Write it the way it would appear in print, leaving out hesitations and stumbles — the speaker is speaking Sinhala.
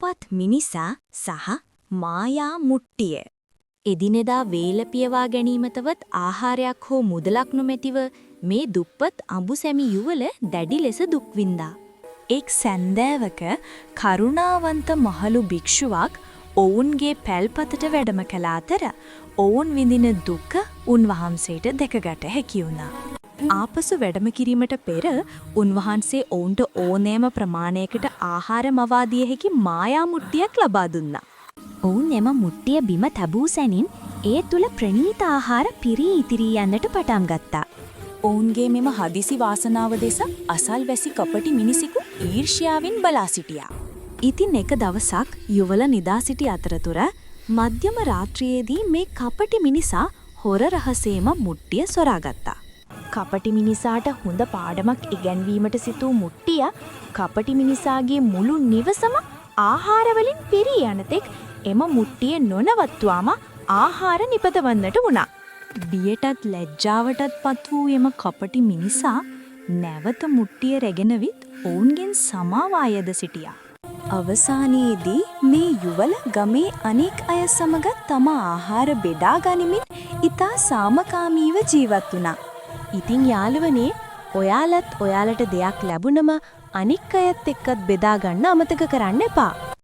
දුප්පත් මිනිසා සහ මායා මුට්ටිය. එදිනෙදා වේල පියවා ගැනීමතවත් ආහාරයක් හෝ මුදලක් නොමැතිව මේ දුප්පත් අඹුසැමි යුවල දැඩි ලෙස දුක් විඳා. එක් සැන්දෑවක කරුණාවන්ත මහලු භික්ෂුවක් ඔවුන්ගේ පැල්පතට වැඩම කළ අතර ඔවුන් විඳින දුක උන්වහන්සේට දැකගත හැකි වුණා. ආපසු වැඩම කිරීමට පෙර උන්වහන්සේ ඔවුන්ට ඕනෑම ප්‍රමාණයකට ආහාර මවා දිය හැකි මායා මුට්ටියක් ලබා දුන්නා. ඔවුන් එම මුට්ටිය බිම තැබූ සැනින් ඒ තුල ප්‍රණීත ආහාර පිරී ඉතිරී යන්නට පටන් ගත්තා. ඔවුන්ගේ මෙම හදිසි වාසනාව දෙස අසල්වැසි කපටි මිනිසෙකු ඊර්ෂ්‍යාවෙන් බලා සිටියා. ඉතින් එක දවසක් යුවල නිදා සිටි අතරතුර මධ්‍යම රාත්‍රියේදී මේ කපටි මිනිසා හොර රහසේම මුට්ටිය සොරාගත්තා. කපටි මිනිසාට හොඳ පාඩමක් ඉගැන්වීමට සිතූ මුට්ටිය කපටි මිනිසාගේ මුළු නිවසම ආහාරවලින් පිරී යනතෙක් එම මුට්ටිය නොනවත්වාම ආහාර නිපදවන්නට වුණා. බියටත් ලැජ්ජාවටත් පත් වූ එම කපටි මිනිසා නැවත මුට්ටිය රැගෙන විත් ඔවුන්ගෙන් සමාවායද සිටියා. අවසානයේදී මේ යුවල ගමේ අනෙක් අය සමග තම ආහාර බෙදා ගනිමින් ඉතා සාමකාමීව ජීවත් වුණා. ඉතින් යාළුවනේ, ඔයාලත් ඔයාලට දෙයක් ලැබුණම අනික් අයත් එක්කත් බෙදා ගන්න අමතක කරන්න එපා.